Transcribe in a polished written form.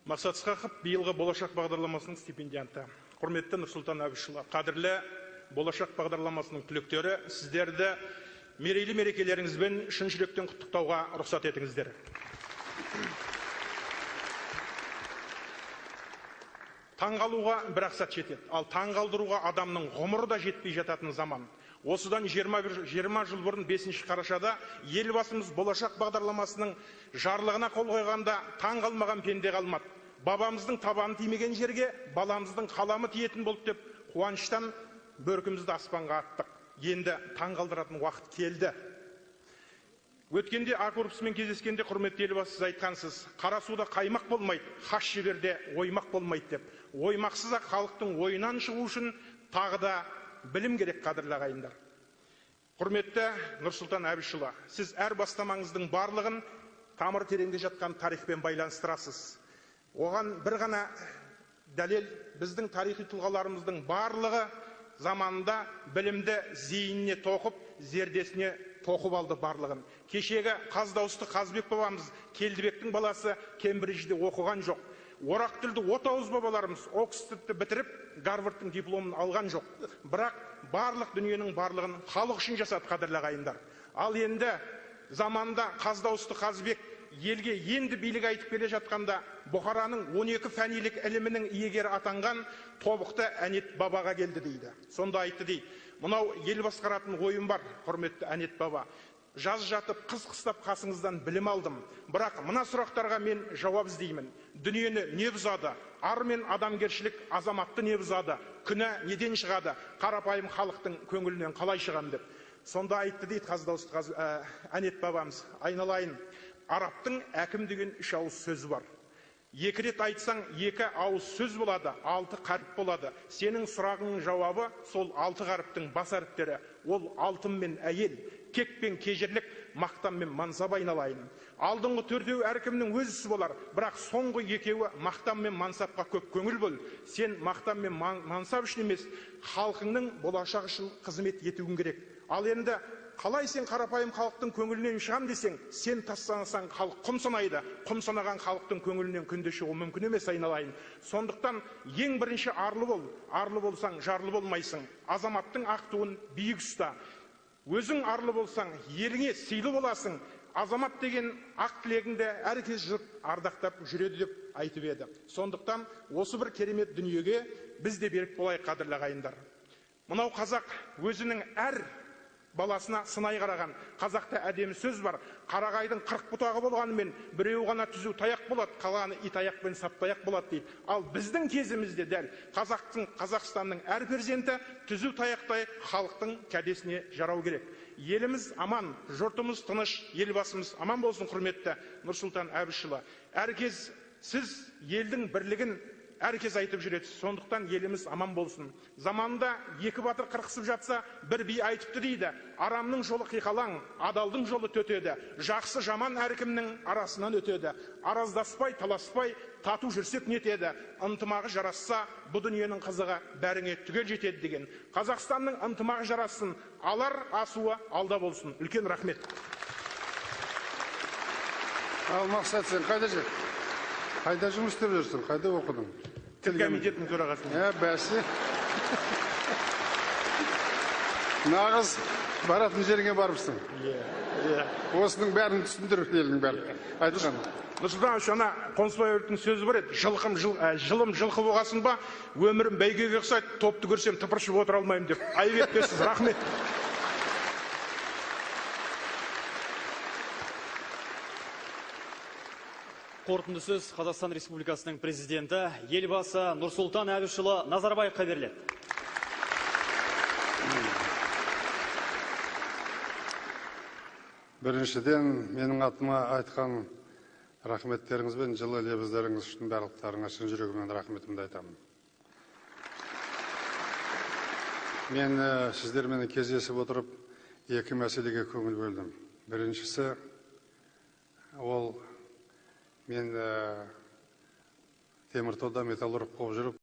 Мақсат Ысқақов биылғы болашақ бағдарламасының стипендианты. Құрметті Нұрсұлтан Әбішұлы, қадірлі болашақ бағдарламасының түлектері, сіздерді мерейлі мерекелеріңізбен шын жүректен құттықтауға рұқсат етіңіздер. Таңғалуға бір ақсат жетеді, ал таңғалдыруға адамның ғұмыры да жетпей жататын заман. Осыдан 20 жыл бұрын 5 қарашада елбасымыз болашақ бағдарламасының жарлығына қол қойғанда таңғалмаған пенде қалмады. Бабамыздың табаны тимеген жерге баламыздың қаламы тиетін болды деп қуаныштан бөркімізді аспанға аттық. Енді таңғалдыратын уақыт келді. Өткенде А корпусымен кездескенде құрметті елбасы, сіз айтқансыз, қара суда қаймақ болмайды, хас жіберде оймақ болмайды деп. Оймақсыз-ақ халықтың ойынан шығу үшін тағы да білім керек, қадірлі ағайындар. Құрметті Нұрсұлтан Әбішұлы, сіз әр бастамаңыздың барлығын тамыр тереңде жатқан тарихпен байланыстырасыз. Оған бір ғана дәлел, біздің тарихи тұлғаларымыздың барлығы заманында білімді зейініне тоқып, зердесіне тоқып алды барлығын. Кешегі Қаздауысты Қазбек бабамыз, Келдібектің баласы Кембриджде оқыған жоқ. Орақ тілді Отауыз бабаларымыз Оксфордты бітіріп, Гарвардтың дипломын алған жоқ. Бірақ барлық дүниенің барлығын халық үшін жасады, қадірлі ағайындар. Ал енді заманда Қаздауысты Қазбек елге енді билік айтып келе жатқанда, Бұхараның 12 фәнилік ілімінің иегері атанған Тобықты Әнет бабаға келді дейді. Сонда айтты дейді, мынау ел басқаратын ойым бар, құрметті Әнет баба. Жаз жатып, қыс қыстап қасыңыздан білім алдым. Бірақ мына сұрақтарға мен жауап іздеймін. Дүниені не бұзады? Ар мен адамгершілік азаматты не бұзады? Күнә неден шығады? Қарапайым халықтың көңілінен қалай шығам деп. Сонда айтты дейді Қаздауысты Әнет бабамыз, айналайын, арабтың әкім деген 3 ауыз сөзі бар. 2 рет айтсаң 2 ауыз сөз болады, 6 қаріп болады. Сенің сұрағыңның жауабы сол 6 қаріптің бас әріптері. Ол алтын мен әйел, кек пен кежірлік, мақтан мен мансап айналайын. Алдыңғы 4-еу әркімнің өз ісі болар, бірақ соңғы 2-еуі мақтан мен мансапқа көп көңіл бол. Сен мақтан мен мансап үшін емес, халқыңның болашағы үшін қызмет етуің керек. Ал енді қалай сен қарапайым халықтың көңілінен шығам десең, сен тастансаң халық құм санайды, құм санаған халықтың көңілінен күнде шығу мүмкін емес, айналайын. Сондықтан ең бірінші арлы бол, арлы болсаң жарлы болмайсың. Азаматтың ақ туын биік ұста. Өзің арлы болсаң, еліңе сыйлы боласың. Азамат деген ақ тілегіңді әркез жұрт ардақтап жүреді деп айтып еді. Сондықтан осы бір керемет дүниеге біз де берік болайық, қадірлі ағайындар. Мынау қазақ өзінің әр баласына сынай қараған. Қазақта әдемі сөз бар. Қарағайдың 40 бұтағы болғанымен біреу ғана түзу таяқ болады, қалғаны ит аяқ пен саптаяқ болады дейді. Ал біздің кезімізде дәл Қазақстанның әр перзенті түзу таяқтай халықтың кәдесіне жарау керек. Еліміз аман, жұртымыз тыныш, елбасымыз аман болсын, құрметті Нұрсұлтан Әбішұлы. Әркез сіз елдің бірлігін әркез айтып жүресіз. Сондықтан еліміз аман болсын. Заманда 2 батыр қырқысып жатса, бір би айтыпты дейді. Арамның жолы қиқалаң, адалдың жолы төтеді. Жақсы жаман әркімнің арасынан өтеді. Араздаспай, таласпай, тату жүрсек нетеді. Ынтымағы жарасса, бұл дүниенің қызығы бәріңе түгел жетеді деген. Қазақстанның ынтымағы жарасын, алар асуы алда болсын. Үлкен рахмет. Ал Мақсат, сен қайда жүр? Қайда жұмыс істеп жүрсің? Қайда оқыдың? Тіл комитетінің төрағасы. Бәсе. Нағыз баратын жеріңе барыпсың. Осының бәрін түсіндір, елдің бәрі. Айтқан. Нұрсұлтан Әбішұлы, Қонысбай өлтің сөзі бар еді, жылым жылқы болғасын ба, өмірім бәйгеге ұқсайды, топты көрсем тыпыршып отыра алмаймын деп. Айып етпесіз, рахмет. Қорытынды сөз Қазақстан Республикасының президенті елбасы Нұрсұлтан Әбішұлы Назарбаевқа беріледі. Біріншіден, менің атыма айтқан рахметтеріңіз бен жылы лебіздеріңіз үшін барлықтарыңа шын жүрегімнен рахметімді айтамын. Мен сіздермен кездесіп отырып, 2 мәселеге көңіл бөлдім. Біріншісі, ол мен Теміртауда металлург болып жүріп